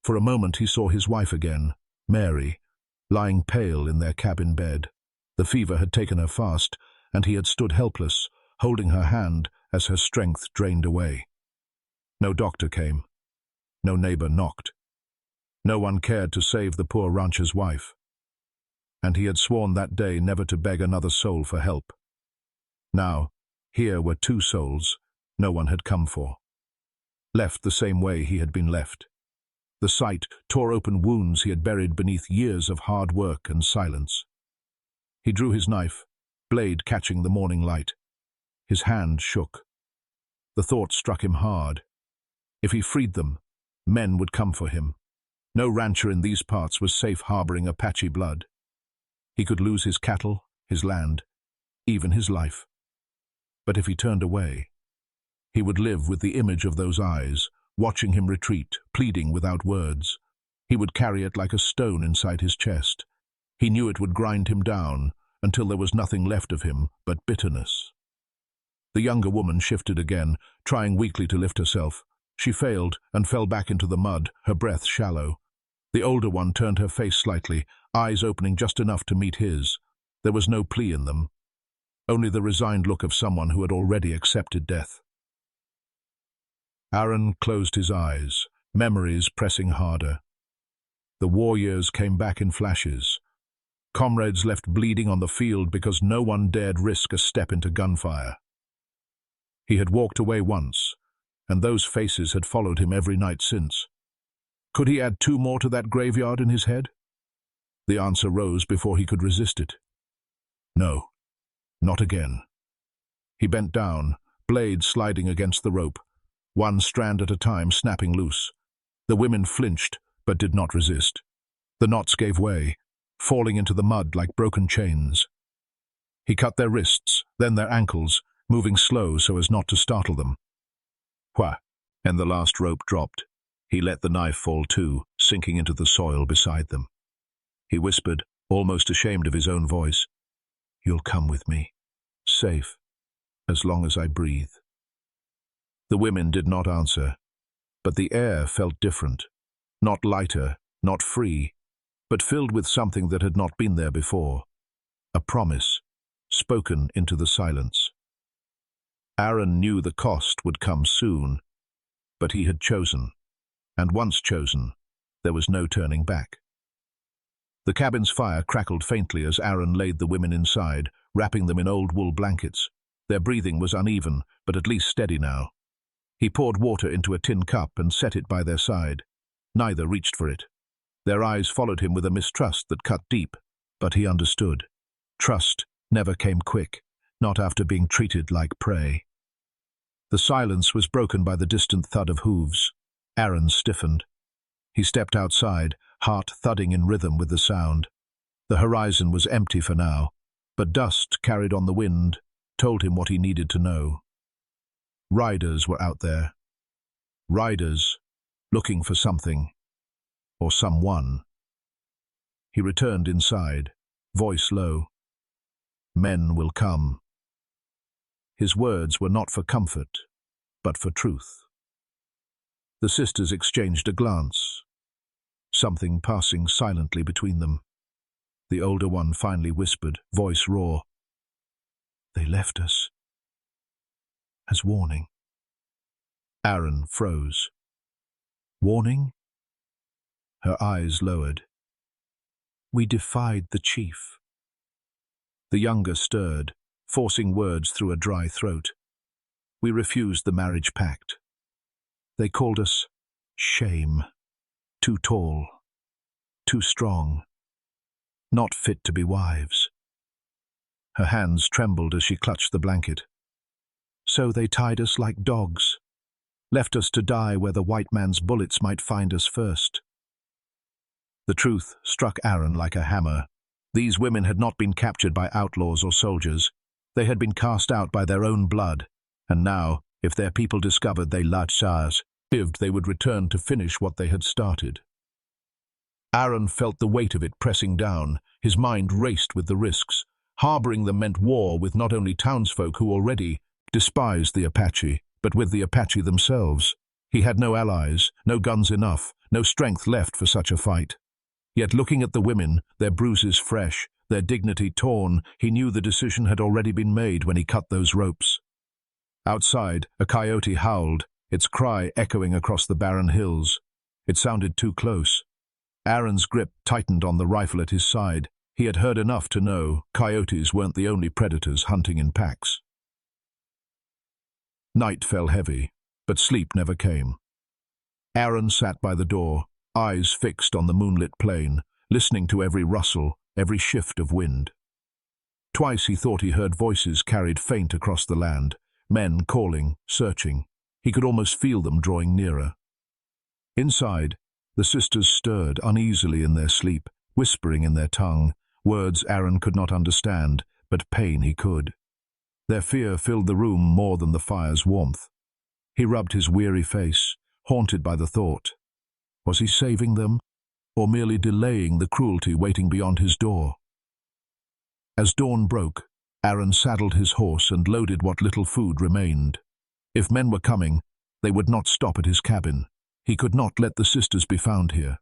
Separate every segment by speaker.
Speaker 1: For a moment he saw his wife again, Mary, lying pale in their cabin bed. The fever had taken her fast, and he had stood helpless, holding her hand as her strength drained away. No doctor came. No neighbor knocked. No one cared to save the poor rancher's wife. And he had sworn that day never to beg another soul for help. Now, here were two souls no one had come for. Left the same way he had been left. The sight tore open wounds he had buried beneath years of hard work and silence. He drew his knife, blade catching the morning light. His hand shook. The thought struck him hard. If he freed them, men would come for him. No rancher in these parts was safe harboring Apache blood. He could lose his cattle, his land, even his life. But if he turned away, he would live with the image of those eyes, watching him retreat, pleading without words. He would carry it like a stone inside his chest. He knew it would grind him down until there was nothing left of him but bitterness. The younger woman shifted again, trying weakly to lift herself. She failed and fell back into the mud, her breath shallow. The older one turned her face slightly, eyes opening just enough to meet his. There was no plea in them, only the resigned look of someone who had already accepted death. Aaron closed his eyes, memories pressing harder. The war years came back in flashes. Comrades left bleeding on the field because no one dared risk a step into gunfire. He had walked away once, and those faces had followed him every night since. Could he add two more to that graveyard in his head? The answer rose before he could resist it. No, not again. He bent down, blade sliding against the rope, one strand at a time snapping loose. The women flinched, but did not resist. The knots gave way, falling into the mud like broken chains. He cut their wrists, then their ankles, moving slow so as not to startle them. Wha! And the last rope dropped. He let the knife fall too, sinking into the soil beside them. He whispered, almost ashamed of his own voice, "You'll come with me, safe, as long as I breathe." The women did not answer, but the air felt different, not lighter, not free, but filled with something that had not been there before, a promise, spoken into the silence. Aaron knew the cost would come soon, but he had chosen, and once chosen, there was no turning back. The cabin's fire crackled faintly as Aaron laid the women inside, wrapping them in old wool blankets. Their breathing was uneven, but at least steady now. He poured water into a tin cup and set it by their side. Neither reached for it. Their eyes followed him with a mistrust that cut deep, but he understood. Trust never came quick, not after being treated like prey. The silence was broken by the distant thud of hooves. Aaron stiffened. He stepped outside, heart thudding in rhythm with the sound. The horizon was empty for now, but dust carried on the wind told him what he needed to know. Riders were out there. Riders, looking for something, or someone. He returned inside, voice low. Men will come. His words were not for comfort, but for truth. The sisters exchanged a glance, something passing silently between them. The older one finally whispered, voice raw, "They left us as warning." Aaron froze. Warning? Her eyes lowered. "We defied the chief." The younger stirred, forcing words through a dry throat. "We refused the marriage pact. They called us shame, too tall, too strong, not fit to be wives." Her hands trembled as she clutched the blanket. "So they tied us like dogs, left us to die where the white man's bullets might find us first." The truth struck Aaron like a hammer. These women had not been captured by outlaws or soldiers. They had been cast out by their own blood, and now, if their people discovered they lived, they would return to finish what they had started. Aaron felt the weight of it pressing down. His mind raced with the risks. Harboring them meant war with not only townsfolk who already despised the Apache, but with the Apache themselves. He had no allies, no guns enough, no strength left for such a fight. Yet looking at the women, their bruises fresh, their dignity torn, he knew the decision had already been made when he cut those ropes. Outside, a coyote howled, its cry echoing across the barren hills. It sounded too close. Aaron's grip tightened on the rifle at his side. He had heard enough to know coyotes weren't the only predators hunting in packs. Night fell heavy, but sleep never came. Aaron sat by the door, eyes fixed on the moonlit plain, listening to every rustle, every shift of wind. Twice he thought he heard voices carried faint across the land, men calling, searching. He could almost feel them drawing nearer. Inside, the sisters stirred uneasily in their sleep, whispering in their tongue, words Aaron could not understand, but pain he could. Their fear filled the room more than the fire's warmth. He rubbed his weary face, haunted by the thought. Was he saving them, or merely delaying the cruelty waiting beyond his door? As dawn broke, Aaron saddled his horse and loaded what little food remained. If men were coming, they would not stop at his cabin. He could not let the sisters be found here.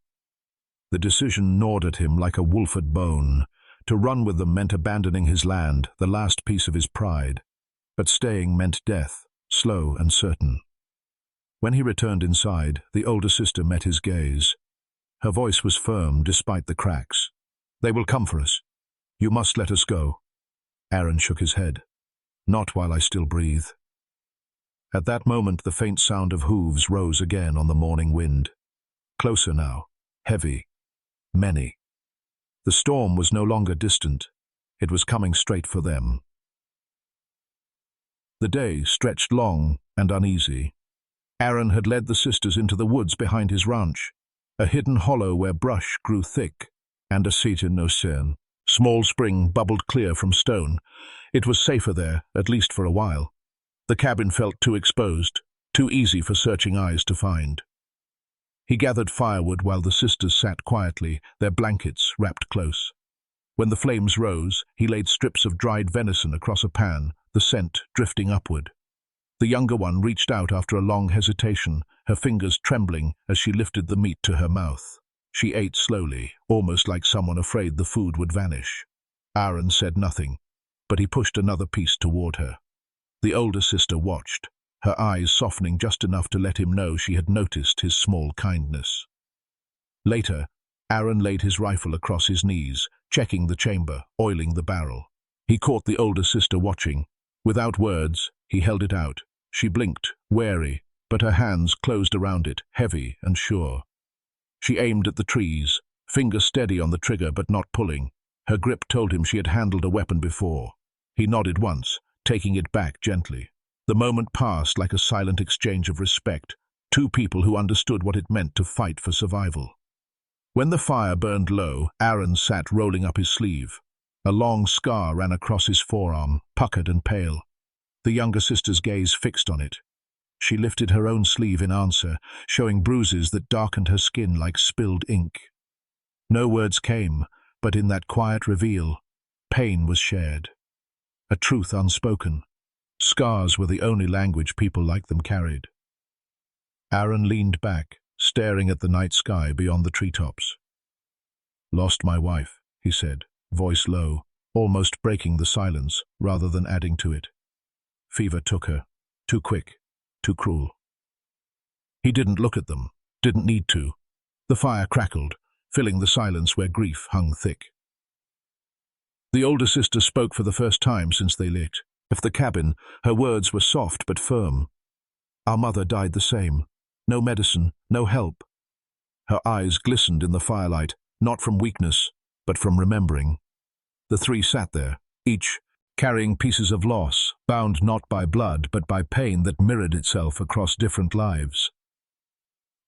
Speaker 1: The decision gnawed at him like a wolf at bone. To run with them meant abandoning his land, the last piece of his pride. But staying meant death, slow and certain. When he returned inside, the older sister met his gaze. Her voice was firm despite the cracks. "They will come for us. You must let us go." Aaron shook his head. "Not while I still breathe." At that moment the faint sound of hooves rose again on the morning wind. Closer now, heavy, many. The storm was no longer distant. It was coming straight for them. The day stretched long and uneasy. Aaron had led the sisters into the woods behind his ranch, a hidden hollow where brush grew thick, and a seat in no cern. Small spring bubbled clear from stone. It was safer there, at least for a while. The cabin felt too exposed, too easy for searching eyes to find. He gathered firewood while the sisters sat quietly, their blankets wrapped close. When the flames rose, he laid strips of dried venison across a pan, the scent drifting upward. The younger one reached out after a long hesitation, her fingers trembling as she lifted the meat to her mouth. She ate slowly, almost like someone afraid the food would vanish. Aaron said nothing, but he pushed another piece toward her. The older sister watched, her eyes softening just enough to let him know she had noticed his small kindness. Later, Aaron laid his rifle across his knees, checking the chamber, oiling the barrel. He caught the older sister watching. Without words, he held it out. She blinked, wary, but her hands closed around it, heavy and sure. She aimed at the trees, finger steady on the trigger but not pulling. Her grip told him she had handled a weapon before. He nodded once, taking it back gently. The moment passed like a silent exchange of respect, two people who understood what it meant to fight for survival. When the fire burned low, Aaron sat rolling up his sleeve. A long scar ran across his forearm, puckered and pale. The younger sister's gaze fixed on it. She lifted her own sleeve in answer, showing bruises that darkened her skin like spilled ink. No words came, but in that quiet reveal, pain was shared. A truth unspoken. Scars were the only language people like them carried. Aaron leaned back, staring at the night sky beyond the treetops. "Lost my wife," he said, voice low, almost breaking the silence rather than adding to it. "Fever took her. Too quick, too cruel." He didn't look at them, didn't need to. The fire crackled, filling the silence where grief hung thick. The older sister spoke for the first time since they left the cabin. Her words were soft but firm. "Our mother died the same. No medicine, no help." Her eyes glistened in the firelight, not from weakness, but from remembering. The three sat there, each carrying pieces of loss, bound not by blood but by pain that mirrored itself across different lives.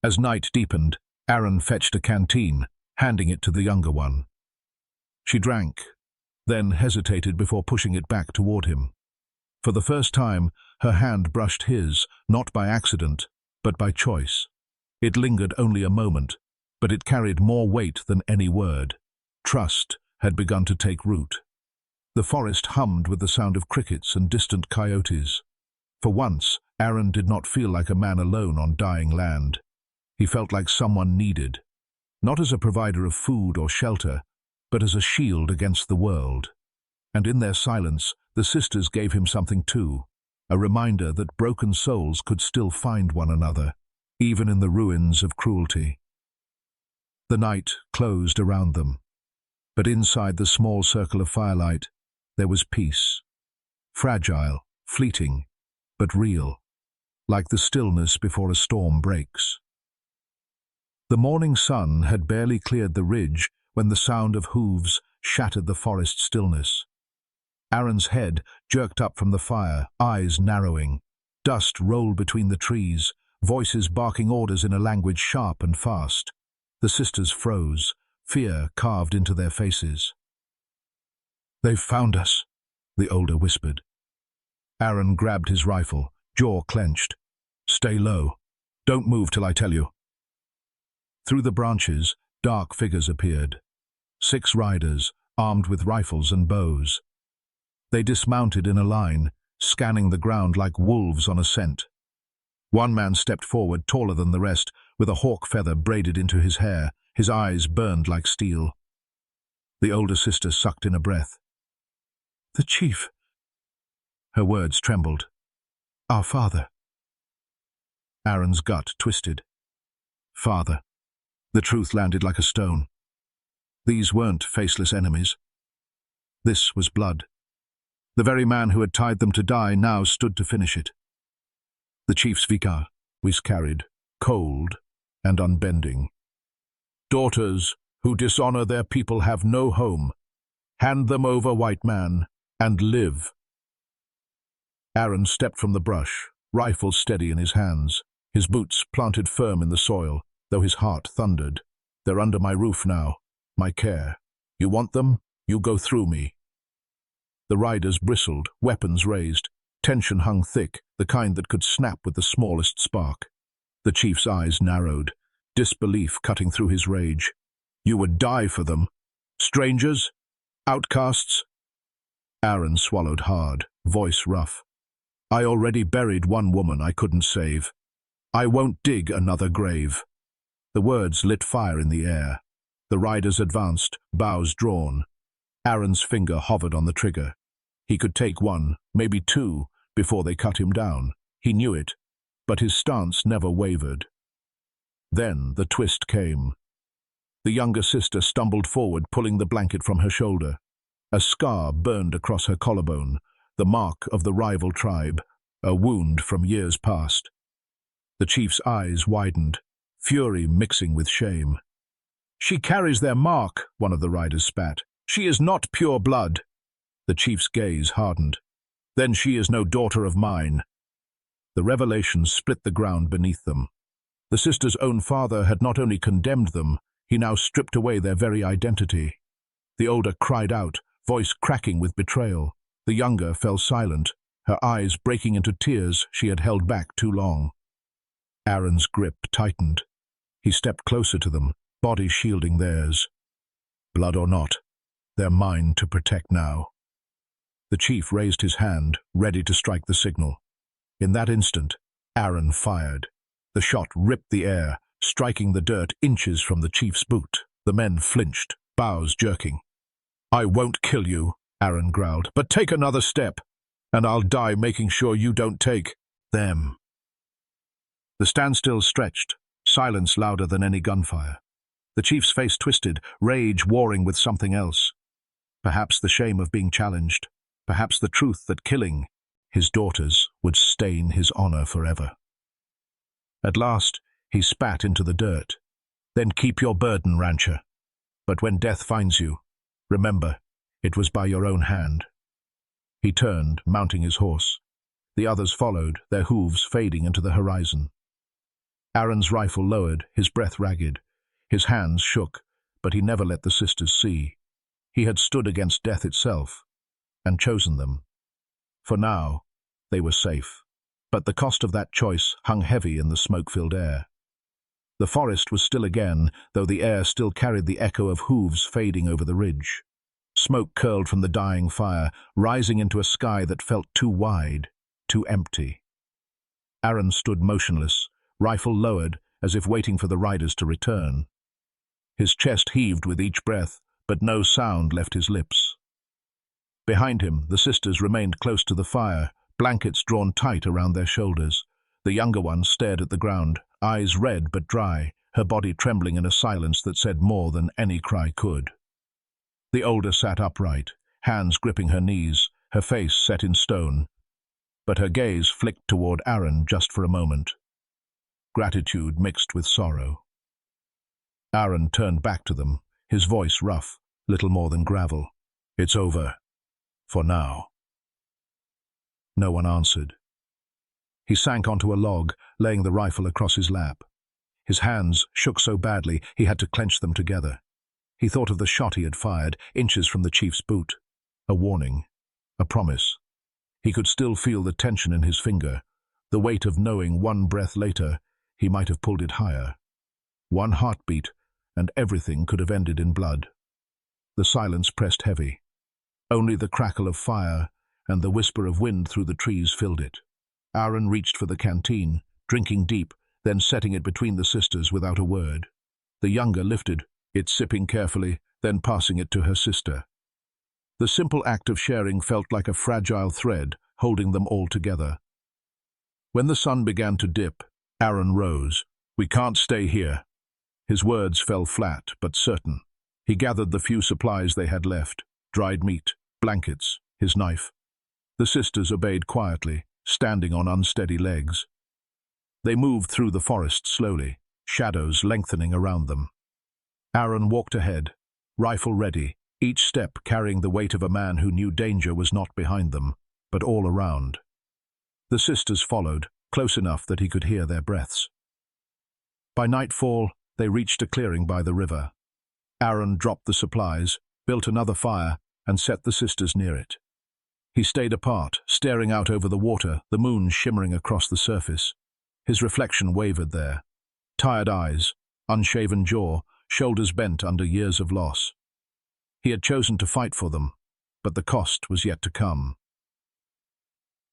Speaker 1: As night deepened, Aaron fetched a canteen, handing it to the younger one. She drank, then hesitated before pushing it back toward him. For the first time, her hand brushed his, not by accident, but by choice. It lingered only a moment, but it carried more weight than any word. Trust had begun to take root. The forest hummed with the sound of crickets and distant coyotes. For once, Aaron did not feel like a man alone on dying land. He felt like someone needed, not as a provider of food or shelter, but as a shield against the world. And in their silence, the sisters gave him something too, a reminder that broken souls could still find one another, even in the ruins of cruelty. The night closed around them, but inside the small circle of firelight, there was peace. Fragile, fleeting, but real, like the stillness before a storm breaks. The morning sun had barely cleared the ridge when the sound of hooves shattered the forest stillness. Aaron's head jerked up from the fire, eyes narrowing. Dust rolled between the trees, voices barking orders in a language sharp and fast. The sisters froze, fear carved into their faces. "They've found us," the older whispered. Aaron grabbed his rifle, jaw clenched. "Stay low. Don't move till I tell you." Through the branches, dark figures appeared. 6 riders, armed with rifles and bows. They dismounted in a line, scanning the ground like wolves on a scent. One man stepped forward, taller than the rest, with a hawk feather braided into his hair. His eyes burned like steel. The older sister sucked in a breath. "The chief." Her words trembled. "Our father." Aaron's gut twisted. Father. The truth landed like a stone. These weren't faceless enemies. This was blood. The very man who had tied them to die now stood to finish it. The chief's vicar was carried, cold and unbending. "Daughters who dishonor their people have no home. Hand them over, white man, and live." Aaron stepped from the brush, rifle steady in his hands, his boots planted firm in the soil, though his heart thundered. "They're under my roof now, my care. You want them? You go through me." The riders bristled, weapons raised. Tension hung thick, the kind that could snap with the smallest spark. The chief's eyes narrowed, disbelief cutting through his rage. "You would die for them? Strangers? Outcasts?" Aaron swallowed hard, voice rough. "I already buried one woman I couldn't save. I won't dig another grave." The words lit fire in the air. The riders advanced, bows drawn. Aaron's finger hovered on the trigger. He could take 1, maybe 2, before they cut him down. He knew it, but his stance never wavered. Then the twist came. The younger sister stumbled forward, pulling the blanket from her shoulder. A scar burned across her collarbone, the mark of the rival tribe, a wound from years past. The chief's eyes widened, fury mixing with shame. "She carries their mark," one of the riders spat. "She is not pure blood." The chief's gaze hardened. "Then she is no daughter of mine." The revelation split the ground beneath them. The sisters' own father had not only condemned them, he now stripped away their very identity. The older cried out, voice cracking with betrayal. The younger fell silent, her eyes breaking into tears she had held back too long. Aaron's grip tightened. He stepped closer to them, body shielding theirs. Blood or not, they're mine to protect now. The chief raised his hand, ready to strike the signal. In that instant, Aaron fired. The shot ripped the air, striking the dirt inches from the chief's boot. The men flinched, bows jerking. "I won't kill you," Aaron growled, "but take another step, and I'll die making sure you don't take them." The standstill stretched, silence louder than any gunfire. The chief's face twisted, rage warring with something else. Perhaps the shame of being challenged, perhaps the truth that killing his daughters would stain his honor forever. At last, he spat into the dirt. "Then keep your burden, rancher. But when death finds you, remember, it was by your own hand." He turned, mounting his horse. The others followed, their hooves fading into the horizon. Aaron's rifle lowered, his breath ragged. His hands shook, but he never let the sisters see. He had stood against death itself, and chosen them. For now, they were safe. But the cost of that choice hung heavy in the smoke-filled air. The forest was still again, though the air still carried the echo of hooves fading over the ridge. Smoke curled from the dying fire, rising into a sky that felt too wide, too empty. Aaron stood motionless, rifle lowered, as if waiting for the riders to return. His chest heaved with each breath, but no sound left his lips. Behind him, the sisters remained close to the fire, blankets drawn tight around their shoulders. The younger one stared at the ground, eyes red but dry, her body trembling in a silence that said more than any cry could. The older sat upright, hands gripping her knees, her face set in stone. But her gaze flicked toward Aaron just for a moment. Gratitude mixed with sorrow. Aaron turned back to them, his voice rough, little more than gravel. "It's over. For now." No one answered. He sank onto a log, laying the rifle across his lap. His hands shook so badly he had to clench them together. He thought of the shot he had fired, inches from the chief's boot. A warning. A promise. He could still feel the tension in his finger, the weight of knowing one breath later he might have pulled it higher. One heartbeat, and everything could have ended in blood. The silence pressed heavy. Only the crackle of fire and the whisper of wind through the trees filled it. Aaron reached for the canteen, drinking deep, then setting it between the sisters without a word. The younger lifted it, sipping carefully, then passing it to her sister. The simple act of sharing felt like a fragile thread, holding them all together. When the sun began to dip, Aaron rose. "We can't stay here." His words fell flat, but certain. He gathered the few supplies they had left, dried meat, blankets, his knife. The sisters obeyed quietly, standing on unsteady legs. They moved through the forest slowly, shadows lengthening around them. Aaron walked ahead, rifle ready, each step carrying the weight of a man who knew danger was not behind them, but all around. The sisters followed, close enough that he could hear their breaths. By nightfall, they reached a clearing by the river. Aaron dropped the supplies, built another fire, and set the sisters near it. He stayed apart, staring out over the water, the moon shimmering across the surface. His reflection wavered there. Tired eyes, unshaven jaw, shoulders bent under years of loss. He had chosen to fight for them, but the cost was yet to come.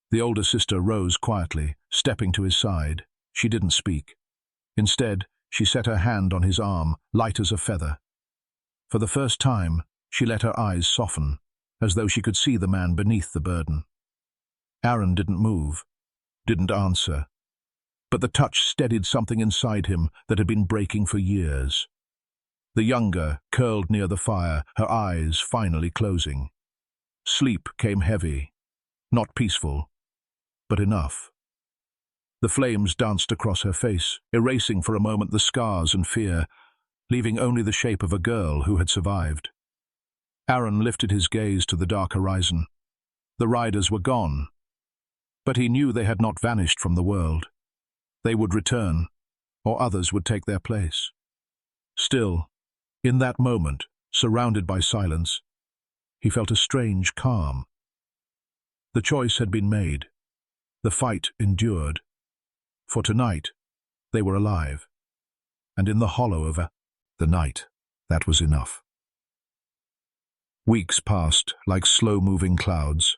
Speaker 1: The older sister rose quietly, stepping to his side. She didn't speak. Instead, she set her hand on his arm, light as a feather. For the first time, she let her eyes soften, as though she could see the man beneath the burden. Aaron didn't move, didn't answer, but the touch steadied something inside him that had been breaking for years. The younger curled near the fire, her eyes finally closing. Sleep came heavy, not peaceful, but enough. The flames danced across her face, erasing for a moment the scars and fear, leaving only the shape of a girl who had survived. Aaron lifted his gaze to the dark horizon. The riders were gone, but he knew they had not vanished from the world. They would return, or others would take their place. Still, in that moment, surrounded by silence, he felt a strange calm. The choice had been made. The fight endured. For tonight, they were alive. And in the hollow of the night, that was enough. Weeks passed like slow-moving clouds.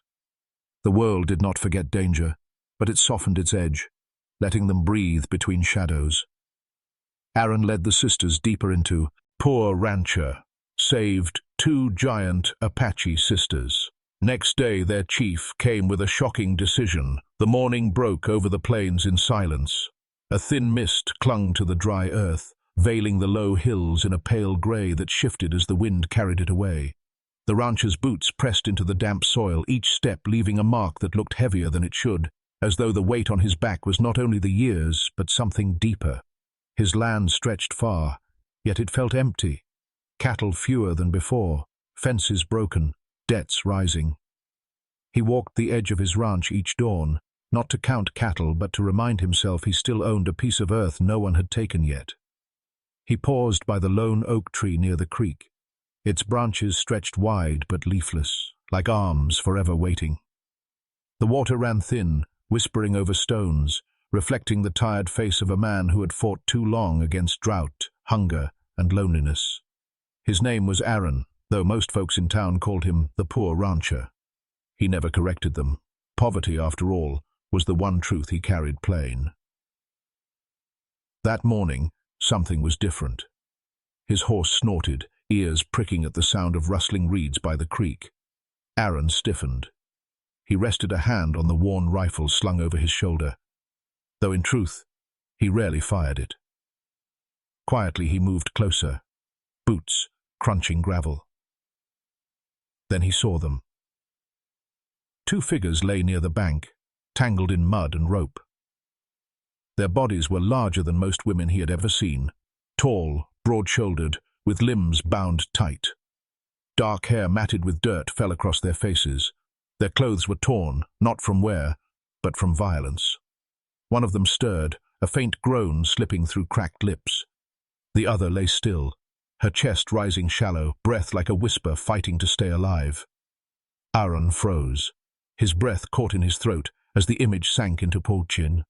Speaker 1: The world did not forget danger, but it softened its edge, letting them breathe between shadows. Aaron led the sisters deeper into Poor Rancher, saved 2 giant Apache sisters. Next day their chief came with a shocking decision. The morning broke over the plains in silence. A thin mist clung to the dry earth, veiling the low hills in a pale gray that shifted as the wind carried it away. The rancher's boots pressed into the damp soil, each step leaving a mark that looked heavier than it should, as though the weight on his back was not only the years, but something deeper. His land stretched far, yet it felt empty. Cattle fewer than before, fences broken, debts rising. He walked the edge of his ranch each dawn, not to count cattle, but to remind himself he still owned a piece of earth no one had taken yet. He paused by the lone oak tree near the creek. Its branches stretched wide but leafless, like arms forever waiting. The water ran thin, whispering over stones, reflecting the tired face of a man who had fought too long against drought, hunger, and loneliness. His name was Aaron, though most folks in town called him the Poor Rancher. He never corrected them. Poverty, after all, was the one truth he carried plain. That morning, something was different. His horse snorted, ears pricking at the sound of rustling reeds by the creek. Aaron stiffened. He rested a hand on the worn rifle slung over his shoulder, though in truth, he rarely fired it. Quietly he moved closer, boots crunching gravel. Then he saw them. Two figures lay near the bank, tangled in mud and rope. Their bodies were larger than most women he had ever seen, tall, broad-shouldered, with limbs bound tight. Dark hair matted with dirt fell across their faces. Their clothes were torn, not from wear, but from violence. One of them stirred, a faint groan slipping through cracked lips. The other lay still, her chest rising shallow, breath like a whisper fighting to stay alive. Aaron froze. His breath caught in his throat as the image sank into Pochin.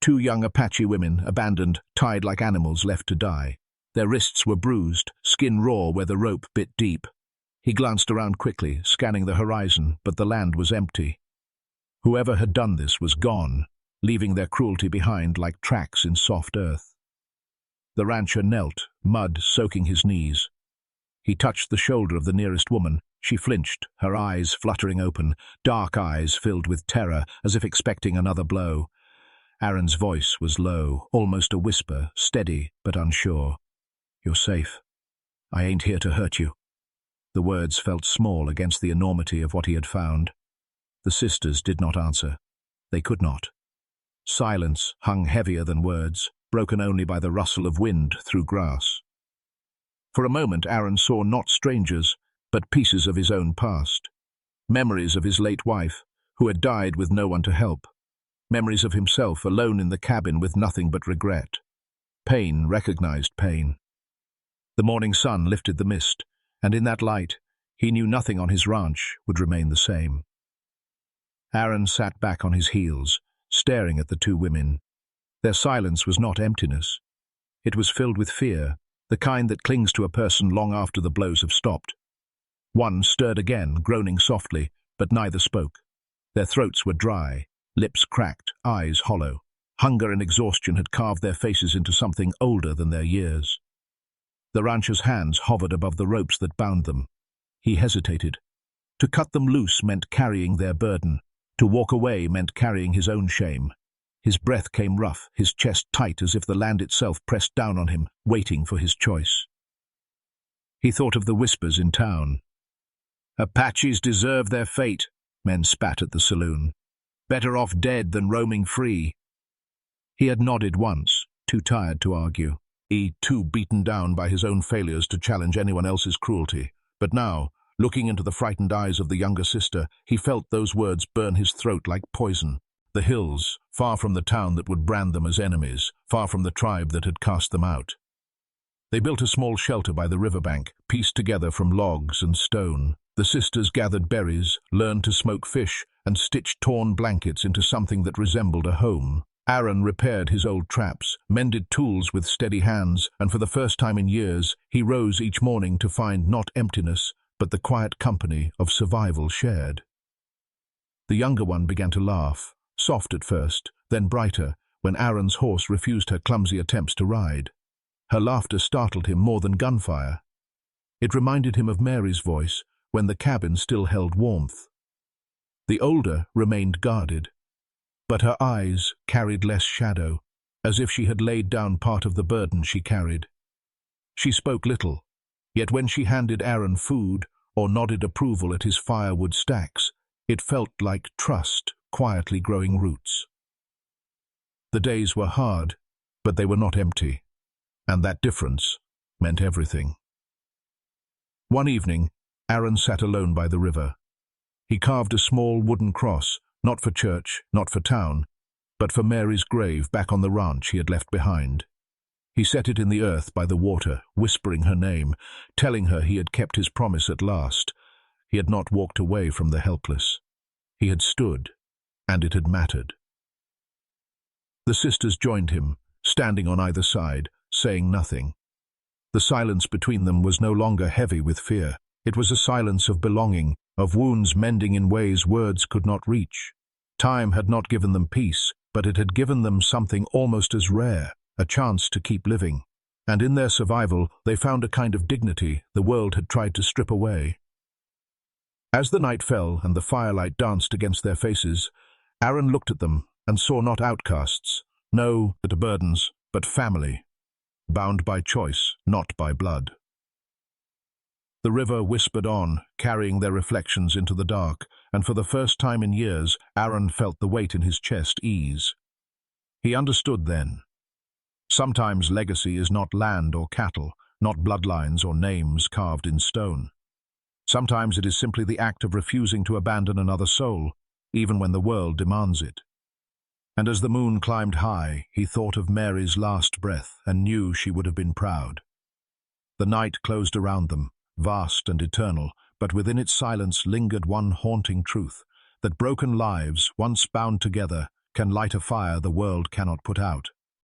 Speaker 1: Two young Apache women, abandoned, tied like animals left to die. Their wrists were bruised, skin raw where the rope bit deep. He glanced around quickly, scanning the horizon, but the land was empty. Whoever had done this was gone, leaving their cruelty behind like tracks in soft earth. The rancher knelt, mud soaking his knees. He touched the shoulder of the nearest woman. She flinched, her eyes fluttering open, dark eyes filled with terror, as if expecting another blow. Aaron's voice was low, almost a whisper, steady but unsure. "You're safe. I ain't here to hurt you." The words felt small against the enormity of what he had found. The sisters did not answer. They could not. Silence hung heavier than words, broken only by the rustle of wind through grass. For a moment Aaron saw not strangers, but pieces of his own past. Memories of his late wife, who had died with no one to help. Memories of himself alone in the cabin with nothing but regret. Pain recognized pain. The morning sun lifted the mist, and in that light, he knew nothing on his ranch would remain the same. Aaron sat back on his heels, staring at the two women. Their silence was not emptiness. It was filled with fear, the kind that clings to a person long after the blows have stopped. One stirred again, groaning softly, but neither spoke. Their throats were dry, lips cracked, eyes hollow. Hunger and exhaustion had carved their faces into something older than their years. The rancher's hands hovered above the ropes that bound them. He hesitated. To cut them loose meant carrying their burden. To walk away meant carrying his own shame. His breath came rough, his chest tight as if the land itself pressed down on him, waiting for his choice. He thought of the whispers in town. "Apaches deserve their fate," men spat at the saloon. "Better off dead than roaming free." He had nodded once, too tired to argue. Too beaten down by his own failures to challenge anyone else's cruelty. But now, looking into the frightened eyes of the younger sister, he felt those words burn his throat like poison. The hills, far from the town that would brand them as enemies, far from the tribe that had cast them out. They built a small shelter by the riverbank, pieced together from logs and stone. The sisters gathered berries, learned to smoke fish, and stitched torn blankets into something that resembled a home. Aaron repaired his old traps, mended tools with steady hands, and for the first time in years, he rose each morning to find not emptiness, but the quiet company of survival shared. The younger one began to laugh, soft at first, then brighter, when Aaron's horse refused her clumsy attempts to ride. Her laughter startled him more than gunfire. It reminded him of Mary's voice, when the cabin still held warmth. The older remained guarded, but her eyes carried less shadow, as if she had laid down part of the burden she carried. She spoke little, yet when she handed Aaron food or nodded approval at his firewood stacks, it felt like trust quietly growing roots. The days were hard, but they were not empty, and that difference meant everything. One evening, Aaron sat alone by the river. He carved a small wooden cross, not for church, not for town, but for Mary's grave back on the ranch he had left behind. He set it in the earth by the water, whispering her name, telling her he had kept his promise at last. He had not walked away from the helpless. He had stood, and it had mattered. The sisters joined him, standing on either side, saying nothing. The silence between them was no longer heavy with fear. It was a silence of belonging, of wounds mending in ways words could not reach. Time had not given them peace, but it had given them something almost as rare, a chance to keep living. And in their survival, they found a kind of dignity the world had tried to strip away. As the night fell and the firelight danced against their faces, Aaron looked at them and saw not outcasts, no burdens, but family, bound by choice, not by blood. The river whispered on, carrying their reflections into the dark, and for the first time in years, Aaron felt the weight in his chest ease. He understood then. Sometimes legacy is not land or cattle, not bloodlines or names carved in stone. Sometimes it is simply the act of refusing to abandon another soul, even when the world demands it. And as the moon climbed high, he thought of Mary's last breath and knew she would have been proud. The night closed around them, vast and eternal, but within its silence lingered one haunting truth, that broken lives, once bound together, can light a fire the world cannot put out.